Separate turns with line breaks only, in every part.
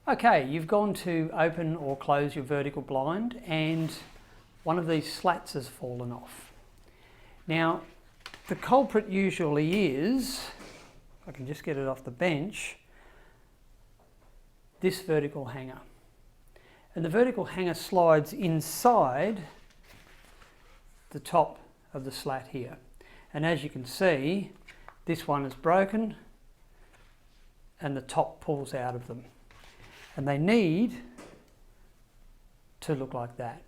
Okay, you've gone to open or close your vertical blind and one of these slats has fallen off. Now, the culprit usually is, if I can just get it off the bench, this vertical hanger. And the vertical hanger slides inside the top of the slat here. And as you can see, this one is broken and the top pulls out of them. And they need to look like that.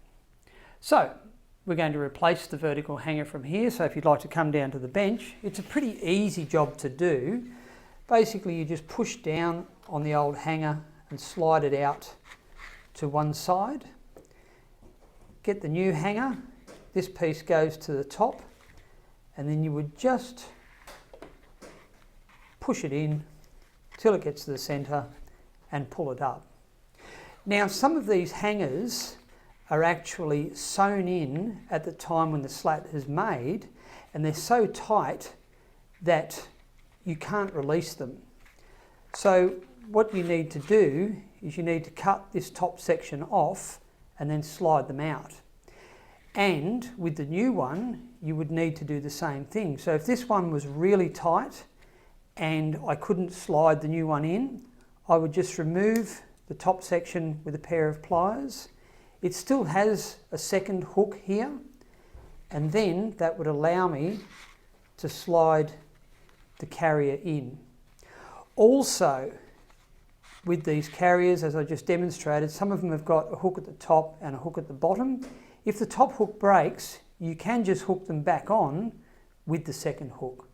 So we're going to replace the vertical hanger from here. So if you'd like to come down to the bench, it's a pretty easy job to do. Basically, you just push down on the old hanger and slide it out to one side. Get the new hanger. This piece goes to the top, and then you would just push it in till it gets to the centre and pull it up. Now, some of these hangers are actually sewn in at the time when the slat is made, and they're so tight that you can't release them. So what you need to do is you need to cut this top section off and then slide them out. And with the new one, you would need to do the same thing. So if this one was really tight and I couldn't slide the new one in, I would just remove the top section with a pair of pliers. It still has a second hook here, and then that would allow me to slide the carrier in. Also, with these carriers, as I just demonstrated, some of them have got a hook at the top and a hook at the bottom. If the top hook breaks, you can just hook them back on with the second hook.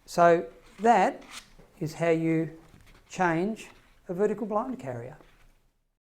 So that is how you change a vertical blind carrier.